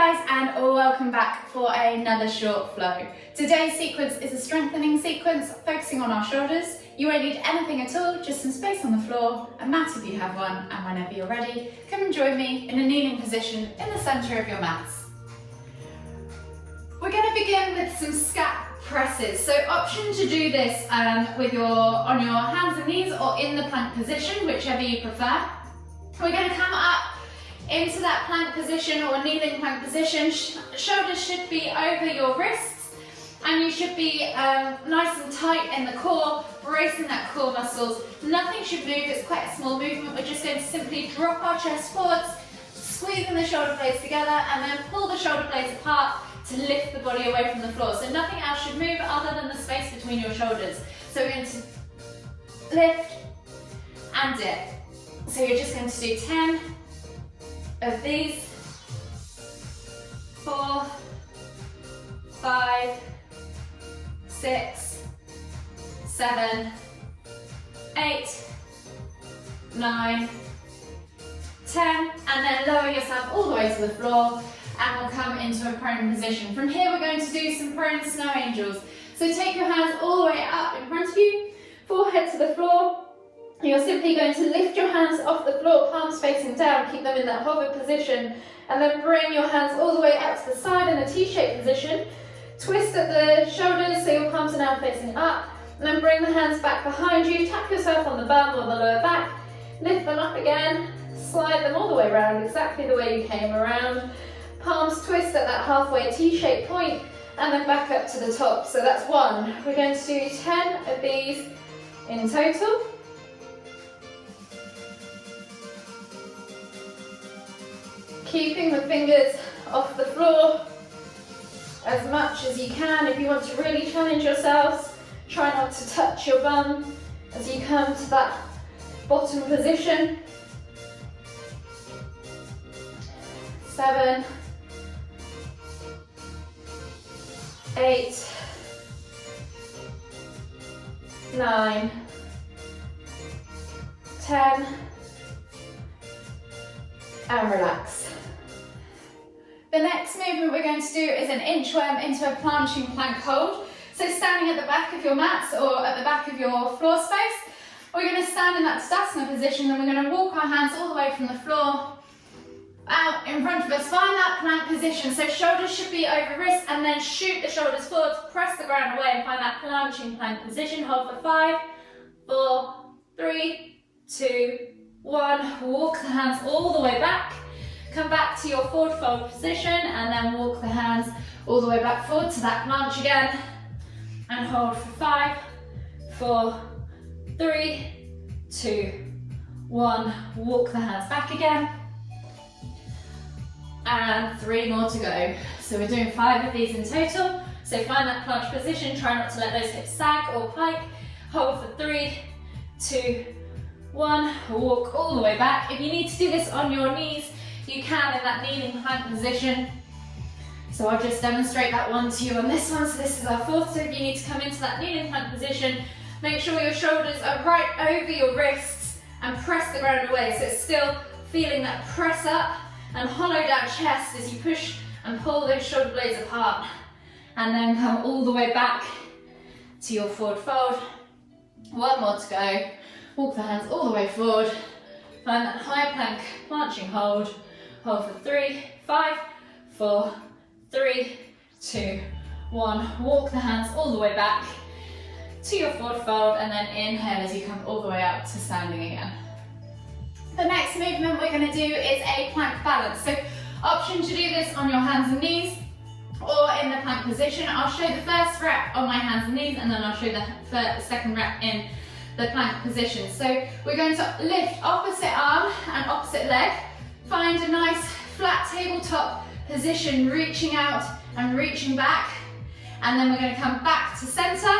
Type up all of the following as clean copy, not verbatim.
guys, and welcome back for another short flow. Today's sequence is a strengthening sequence focusing on our shoulders. You won't need anything at all, just some space on the floor, a mat if you have one, and whenever you're ready, come and join me in a kneeling position in the centre of your mats. We're going to begin with some scap presses. So option to do this on your hands and knees or in the plank position, whichever you prefer. We're going to come up into that plank position or kneeling plank position. Shoulders should be over your wrists and you should be nice and tight in the core, bracing that core muscles. Nothing should move, it's quite a small movement. We're just going to simply drop our chest forwards, squeezing the shoulder blades together and then pull the shoulder blades apart to lift the body away from the floor. So nothing else should move other than the space between your shoulders. So we're going to lift and dip. So you're just going to do 10 of these, 4, 5, 6, 7, 8, 9, 10, and then lower yourself all the way to the floor and we'll come into a prone position. From here we're going to do some prone snow angels. So take your hands all the way up in front of you, forehead to the floor. You're simply going to lift your hands off the floor, palms facing down, keep them in that hover position, and then bring your hands all the way out to the side in a T-shaped position. Twist at the shoulders so your palms are now facing up, and then bring the hands back behind you, tap yourself on the bum or the lower back, lift them up again, slide them all the way around, exactly the way you came around. Palms twist at that halfway T-shaped point, and then back up to the top. So that's 1. We're going to do 10 of these in total. Keeping the fingers off the floor as much as you can. If you want to really challenge yourselves, try not to touch your bum as you come to that bottom position. 7, 8, 9, 10, and relax. The next movement we're going to do is an inchworm into a planching plank hold. So standing at the back of your mats or at the back of your floor space, we're going to stand in that Tadasana position and we're going to walk our hands all the way from the floor out in front of us. Find that plank position. So shoulders should be over wrists and then shoot the shoulders forward, press the ground away and find that planching plank position. Hold for 5, 4, 3, 2, 1. Walk the hands all the way back. Come back to your forward fold position and then walk the hands all the way back forward to that planche again. And hold for 5, 4, 3, 2, 1. Walk the hands back again. And 3 more to go. So we're doing 5 of these in total. So find that planche position, try not to let those hips sag or pike. Hold for 3, 2, 1. Walk all the way back. If you need to do this on your knees, you can in that kneeling plank position. So I'll just demonstrate that one to you on this one. So this is our 4th. So if you need to come into that kneeling plank position, make sure your shoulders are right over your wrists and press the ground away. So it's still feeling that press up and hollow down chest as you push and pull those shoulder blades apart. And then come all the way back to your forward fold. 1 more to go. Walk the hands all the way forward. Find that high plank planching hold. Hold for 3, 5, 4, 3, 2, 1. Walk the hands all the way back to your forward fold and then inhale as you come all the way up to standing again. The next movement we're going to do is a plank balance. So option to do this on your hands and knees or in the plank position. I'll show the first rep on my hands and knees and then I'll show the second rep in the plank position. So we're going to lift opposite arm and opposite leg. Find a nice flat tabletop position, reaching out and reaching back. And then we're going to come back to center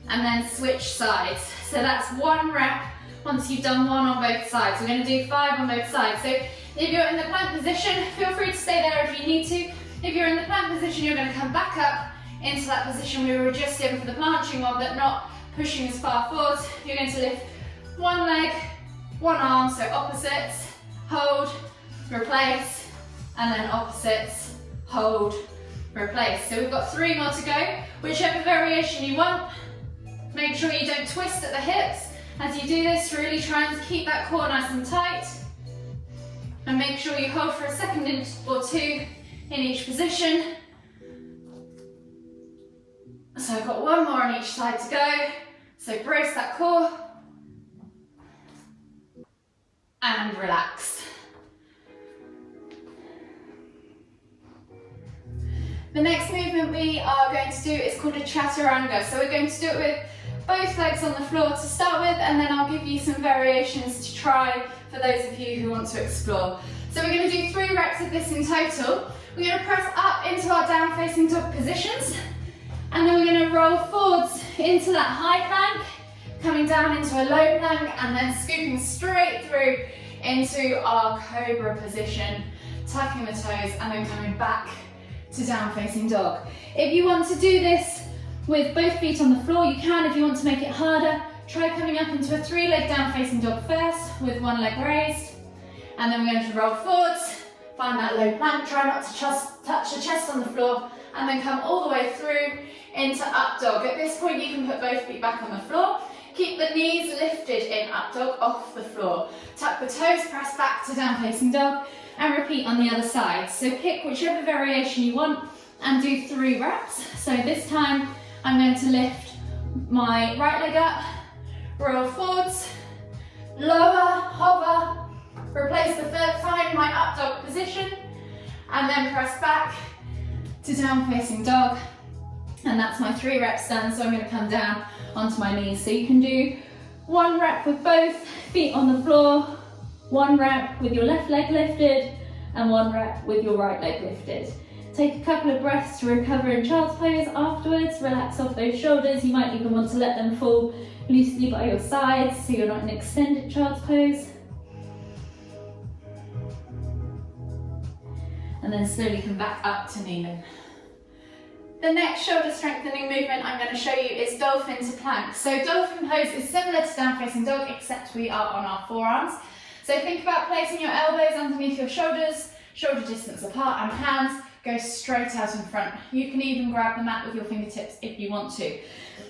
and then switch sides. So that's 1 rep once you've done 1 on both sides. We're going to do 5 on both sides. So if you're in the plank position, feel free to stay there if you need to. If you're in the plank position, you're going to come back up into that position we were just in for the planching one, but not pushing as far forward. You're going to lift 1 leg, 1 arm, so opposites, hold, replace, and then opposites, hold, replace. So we've got 3 more to go. Whichever variation you want, make sure you don't twist at the hips. As you do this, really try and keep that core nice and tight. And make sure you hold for a second or 2 in each position. So I've got 1 more on each side to go. So brace that core. And relax. The next movement we are going to do is called a chaturanga. So we're going to do it with both legs on the floor to start with, and then I'll give you some variations to try for those of you who want to explore. So we're going to do 3 reps of this in total. We're going to press up into our down facing dog positions, and then we're going to roll forwards into that high plank, coming down into a low plank, and then scooping straight through into our cobra position, tucking the toes, and then coming back to down facing dog. If you want to do this with both feet on the floor, you can. If you want to make it harder, try coming up into a 3-leg down facing dog first with 1 leg raised, and then we're going to roll forwards, find that low plank, try not to touch the chest on the floor, and then come all the way through into up dog. At this point you can put both feet back on the floor, keep the knees lifted in up dog off the floor, tuck the toes, press back to down facing dog, and repeat on the other side. So pick whichever variation you want and do 3 reps. So this time I'm going to lift my right leg up, roll forwards, lower, hover, replace the third, find my up dog position, and then press back to down facing dog. And that's my 3 reps done, so I'm going to come down onto my knees. So you can do 1 rep with both feet on the floor, 1 rep with your left leg lifted, and 1 rep with your right leg lifted. Take a couple of breaths to recover in child's pose afterwards. Relax off those shoulders. You might even want to let them fall loosely by your sides so you're not in extended child's pose. And then slowly come back up to kneeling. The next shoulder strengthening movement I'm going to show you is dolphin to plank. So dolphin pose is similar to down facing dog, except we are on our forearms. So think about placing your elbows underneath your shoulders, shoulder distance apart, and hands go straight out in front. You can even grab the mat with your fingertips if you want to.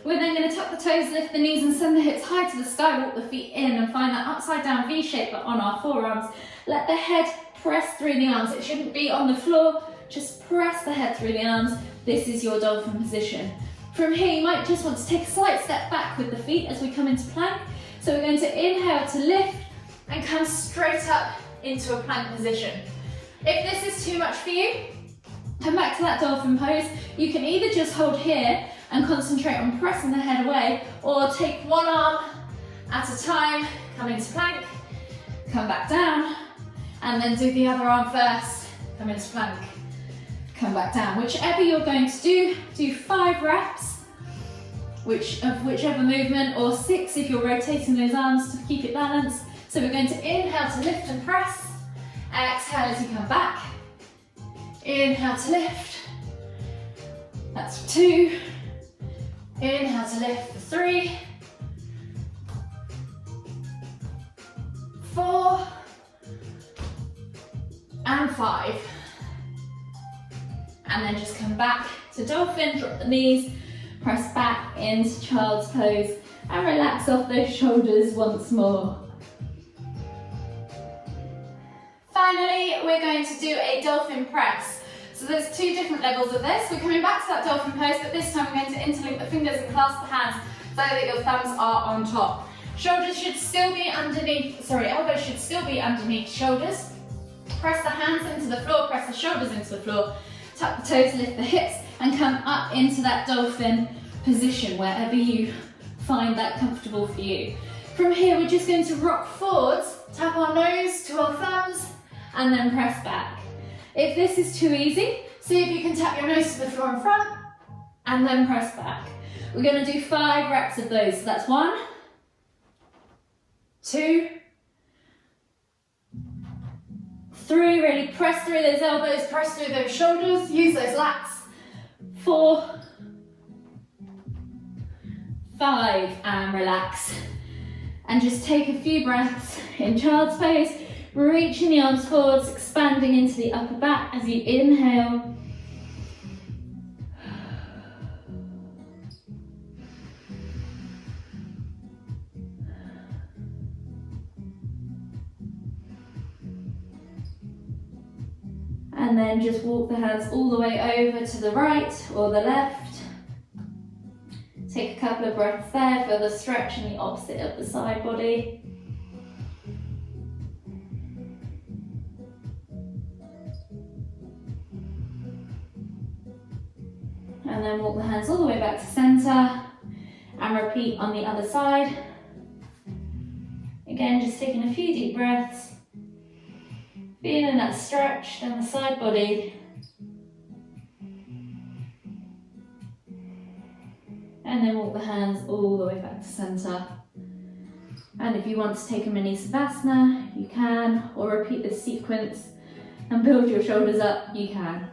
We're then going to tuck the toes, lift the knees and send the hips high to the sky, walk the feet in and find that upside down V shape but on our forearms. Let the head press through the arms. It shouldn't be on the floor, just press the head through the arms. This is your dolphin position. From here you might just want to take a slight step back with the feet as we come into plank. So we're going to inhale to lift and come straight up into a plank position. If this is too much for you, come back to that dolphin pose. You can either just hold here and concentrate on pressing the head away, or take 1 arm at a time, come into plank, come back down, and then do the other arm first, come into plank, come back down. Whichever you're going to do 5 reps, whichever movement, or 6 if you're rotating those arms to keep it balanced. So we're going to inhale to lift and press, exhale as you come back, inhale to lift, that's for 2, inhale to lift for 3, 4, and 5. And then just come back to dolphin, drop the knees, press back into child's pose, and relax off those shoulders once more. Finally, we're going to do a dolphin press. So there's 2 different levels of this. We're coming back to that dolphin pose, but this time we're going to interlink the fingers and clasp the hands so that your thumbs are on top. Shoulders should still be underneath, elbows should still be underneath shoulders. Press the hands into the floor, press the shoulders into the floor, tuck the toes, lift the hips, and come up into that dolphin position, wherever you find that comfortable for you. From here, we're just going to rock forwards, tap our nose to our thumbs, and then press back. If this is too easy, see if you can tap your nose to the floor in front, and then press back. We're going to do 5 reps of those. So that's 1, 2, 3, really press through those elbows, press through those shoulders, use those lats. 4, 5, and relax. And just take a few breaths in child's pose, reaching the arms forwards, expanding into the upper back as you inhale And then just walk the hands all the way over to the right or the left. Take a couple of breaths there for the stretch in the opposite of the side body. And then walk the hands all the way back to center and repeat on the other side. Again, just taking a few deep breaths, feeling that stretch down the side body. And then walk the hands all the way back to center. And if you want to take a mini Savasana, you can, or repeat this sequence and build your shoulders up, you can.